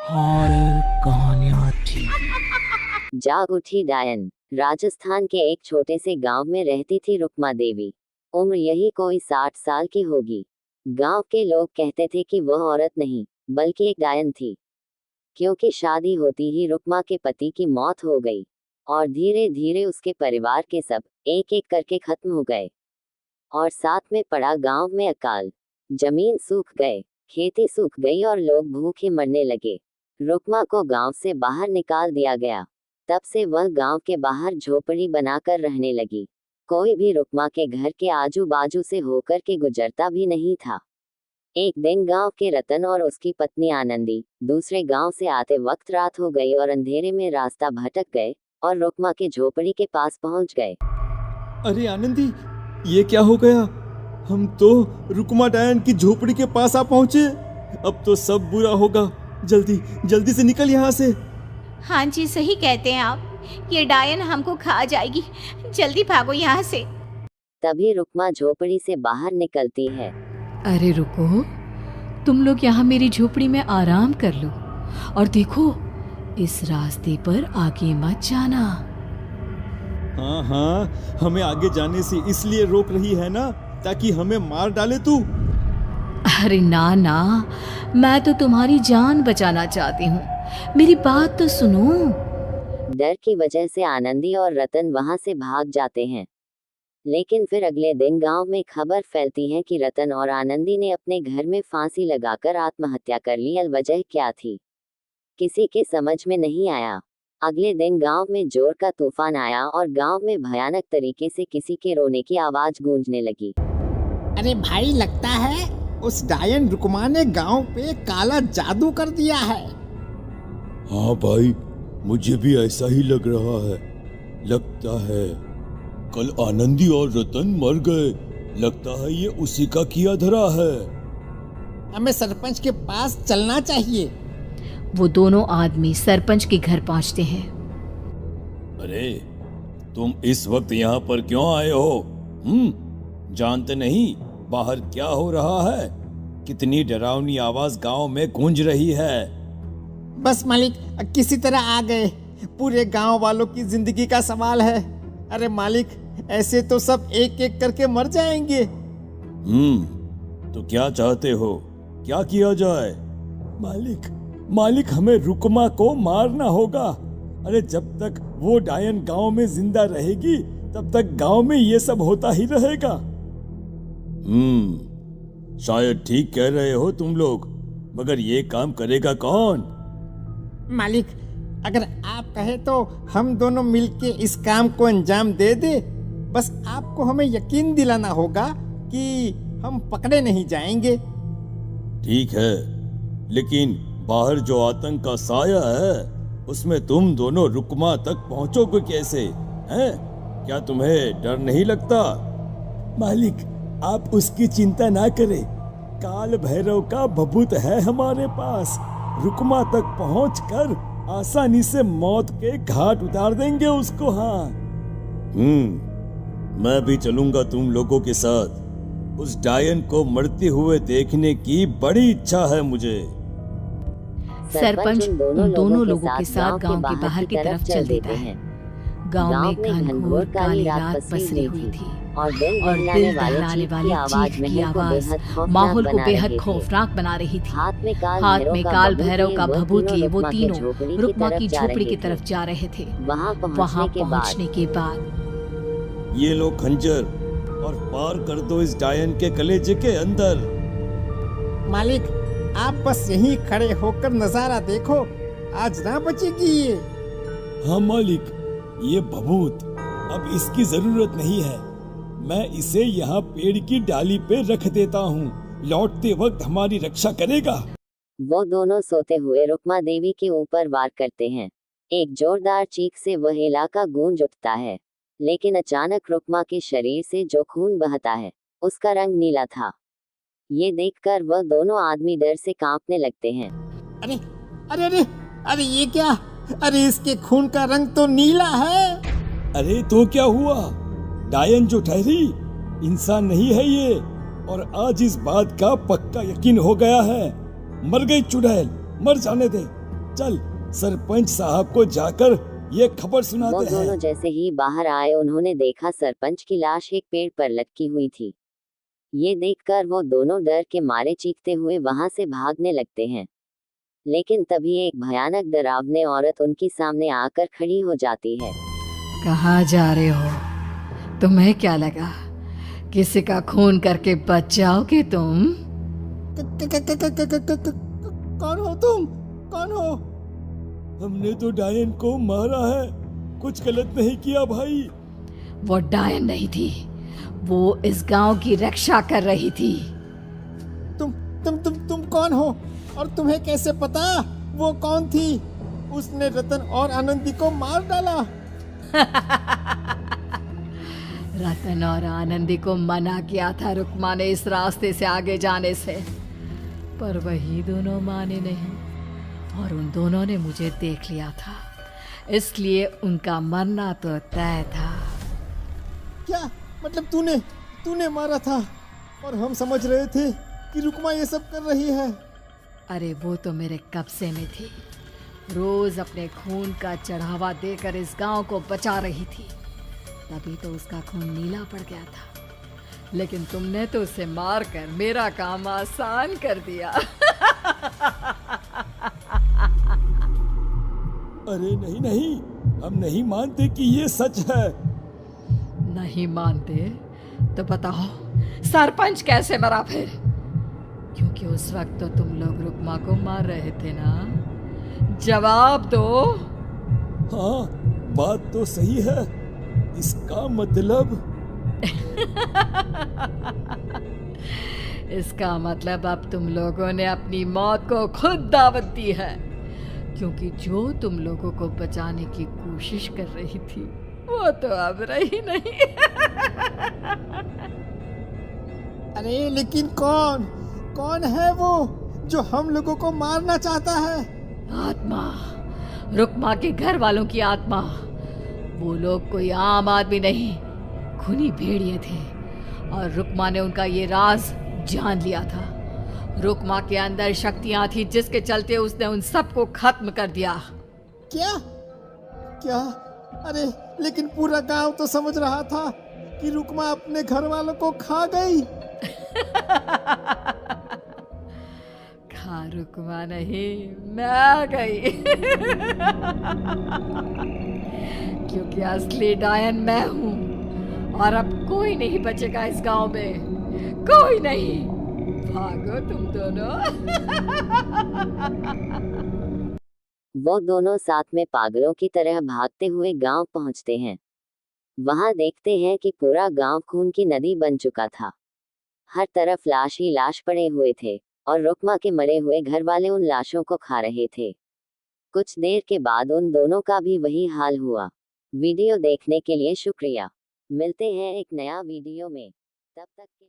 Horror कहानियाँ थी। जाग उठी डायन। राजस्थान के एक छोटे से गांव में रहती थी रुक्मा देवी। उम्र यही कोई 60 साल की होगी। गांव के लोग कहते थे कि वह औरत नहीं बल्कि एक डायन थी, क्योंकि शादी होती ही रुक्मा के पति की मौत हो गई और धीरे धीरे उसके परिवार के सब एक एक करके खत्म हो गए। और साथ में पड़ा गांव में अकाल। जमीन सूख गए, खेती सूख गई और लोग भूखे मरने लगे। रुक्मा को गांव से बाहर निकाल दिया गया। तब से वह गांव के बाहर झोपड़ी बनाकर रहने लगी। कोई भी रुक्मा के घर के आजू बाजू से होकर के गुजरता भी नहीं था। एक दिन गांव के रतन और उसकी पत्नी आनंदी दूसरे गांव से आते वक्त रात हो गई और अंधेरे में रास्ता भटक गए और रुक्मा के झोपड़ी के पास पहुंच गए। अरे आनंदी, ये क्या हो गया? हम तो रुक्मा डायन की झोपड़ी के पास आ पहुंचे। अब तो सब बुरा होगा। जल्दी जल्दी से निकल यहाँ से। हाँ जी, सही कहते हैं आप। ये डायन हमको खा जाएगी। जल्दी भागो यहाँ से। तभी रुक्मा झोपड़ी से बाहर निकलती है। अरे रुको, तुम लोग यहाँ मेरी झोपड़ी में आराम कर लो और देखो, इस रास्ते पर आगे मत जाना। हाँ हाँ, हमें आगे जाने से इसलिए रोक रही है ना, ताकि हमें मार डाले तू। अरे ना ना, मैं तो तुम्हारी जान बचाना चाहती हूँ, मेरी बात तो सुनो। डर की वजह से आनंदी और रतन वहां से भाग जाते हैं। लेकिन फिर अगले दिन गांव में खबर फैलती है कि रतन और आनंदी ने अपने घर में फांसी लगाकर आत्महत्या कर ली। वजह क्या थी, किसी के समझ में नहीं आया। अगले दिन गांव में जोर का तूफान आया और गांव में भयानक तरीके से किसी के रोने की आवाज गूंजने लगी। अरे भाई, लगता है उस डायन रुक्मा ने गांव पे काला जादू कर दिया है। हाँ भाई, मुझे भी ऐसा ही लग रहा है। लगता है कल आनंदी और रतन मर गए। लगता है ये उसी का किया धरा है। हमें सरपंच के पास चलना चाहिए। वो दोनों आदमी सरपंच के घर पहुंचते हैं। अरे तुम इस वक्त यहाँ पर क्यों आए हो? जानते नहीं बाहर क्या हो रहा है? कितनी डरावनी आवाज गांव में गूंज रही है। बस मालिक, किसी तरह आ गए। पूरे गांव वालों की जिंदगी का सवाल है। अरे मालिक, ऐसे तो सब एक एक करके मर जाएंगे। तो क्या चाहते हो, क्या किया जाए? मालिक, हमें रुक्मा को मारना होगा। अरे जब तक वो डायन गांव में जिंदा रहेगी तब तक गांव में ये सब होता ही रहेगा। शायद ठीक कह रहे हो तुम लोग, मगर ये काम करेगा कौन? मालिक, अगर आप कहे तो हम दोनों मिलके इस काम को अंजाम दे दे। बस आपको हमें यकीन दिलाना होगा कि हम पकड़े नहीं जाएंगे। ठीक है, लेकिन बाहर जो आतंक का साया है उसमें तुम दोनों रुक्मा तक पहुंचोगे कैसे हैं? क्या तुम्हें डर नहीं लगता? मालिक, आप उसकी चिंता ना करें। काल भैरव का भभूत है हमारे पास। रुक्मा तक पहुंचकर आसानी से मौत के घाट उतार देंगे उसको। हाँ, मैं भी चलूंगा तुम लोगों के साथ। उस डायन को मरते हुए देखने की बड़ी इच्छा है मुझे। सरपंच उन दोनों लोगों के साथ गांव के बाहर की तरफ चल देता है। गांव में घनघोर काली रात पसरी हुई थी और दिल दहलाने वाली चीख की आवाज माहौल को बेहद खौफनाक बना रही थी। हाथ में काल भैरव का भभूत लिए वो तीनों रुक्मा की झोपड़ी की तरफ जा रहे थे। वहां पहुंचने के बाद ये लो खंजर और पार कर दो इस डायन के कलेजे के अंदर। मालिक, आप बस यहीं खड़े होकर नजारा देखो, आज ना बचेगी ये। हाँ मालिक, ये भभूत अब इसकी जरूरत नहीं है। मैं इसे यहाँ पेड़ की डाली पे रख देता हूँ, लौटते वक्त हमारी रक्षा करेगा। वो दोनों सोते हुए रुक्मा देवी के ऊपर वार करते हैं। एक जोरदार चीख से वह इलाका गूंज उठता है। लेकिन अचानक रुक्मा के शरीर से जो खून बहता है उसका रंग नीला था। ये देखकर वह दोनों आदमी डर से कांपने लगते हैं। अरे अरे अरे अरे, ये क्या? अरे इसके खून का रंग तो नीला है। अरे तो क्या हुआ? डायन जो ठहरी इंसान नहीं है ये, और आज इस बात का पक्का यकीन हो गया है। मर गई चुड़ैल, मर जाने दे। चल सरपंच साहब को जाकर ये खबर वो सुनाते दोनों हैं। जैसे ही बाहर आए उन्होंने देखा सरपंच की लाश एक पेड़ पर लटकी हुई थी। ये देखकर वो दोनों डर के मारे चीखते हुए वहां से भागने लगते हैं। लेकिन तभी एक भयानक डरावनी औरत उनके सामने आकर खड़ी हो जाती है। कहाँ जा रहे हो? तुम्हें क्या लगा किसी का खून करके बच जाओगे तुम? कौन हो तुम? कौन हो? हमने तो डायन को मारा है, कुछ गलत नहीं किया भाई। वो डायन नहीं थी, वो इस गांव की रक्षा कर रही थी। तुम कौन हो और तुम्हें कैसे पता वो कौन थी? उसने रतन और आनंदी को मार डाला। रतन और आनंदी को मना किया था रुक्मा ने इस रास्ते से आगे जाने से, पर वही दोनों माने नहीं और उन दोनों ने मुझे देख लिया था, इसलिए उनका मरना तो तय था। क्या मतलब तूने मारा था और हम समझ रहे थे कि रुक्मा ये सब कर रही है। अरे वो तो मेरे कब्जे में थी, रोज अपने खून का चढ़ावा देकर इस गांव को बचा रही थी, तभी तो उसका खून नीला पड़ गया था। लेकिन तुमने तो उसे मारकर मेरा काम आसान कर दिया। अरे नहीं नहीं, हम नहीं मानते कि ये सच है। नहीं मानते तो बताओ सरपंच कैसे मरा फिर? क्योंकि उस वक्त तो तुम लोग रुक्मा को मार रहे थे ना, जवाब दो। हाँ बात तो सही है, इसका मतलब इसका मतलब अब तुम लोगों ने अपनी मौत को खुद दावत दी है, क्योंकि जो तुम लोगों को बचाने की कोशिश कर रही थी वो तो अब रही नहीं। अरे लेकिन कौन है वो जो हम लोगों को मारना चाहता है? आत्मा, रुक्मा के घर वालों की आत्मा। वो लोग कोई आम आदमी नहीं, खूनी भेड़िए थे और रुक्मा ने उनका ये राज जान लिया था। रुक्मा के अंदर शक्तियां थी जिसके चलते उसने उन सबको खत्म कर दिया। क्या? अरे लेकिन पूरा गांव तो समझ रहा था कि रुक्मा अपने घर वालों को खा गई। खा रुक्मा नहीं, मैं आ गई। क्योंकि असली डायन मैं हूँ और अब कोई नहीं बचेगा इस गांव में, कोई नहीं। भागो तुम दोनों। वो दोनों साथ में पागलों की तरह भागते हुए गांव पहुंचते हैं। वहां देखते हैं कि पूरा गांव खून की नदी बन चुका था। हर तरफ लाश ही लाश पड़े हुए थे और रुक्मा के मरे हुए घर वाले उन लाशों को खा रहे थे। कुछ देर के बाद उन दोनों का भी वही हाल हुआ। वीडियो देखने के लिए शुक्रिया। मिलते हैं एक नया वीडियो में, तब तक के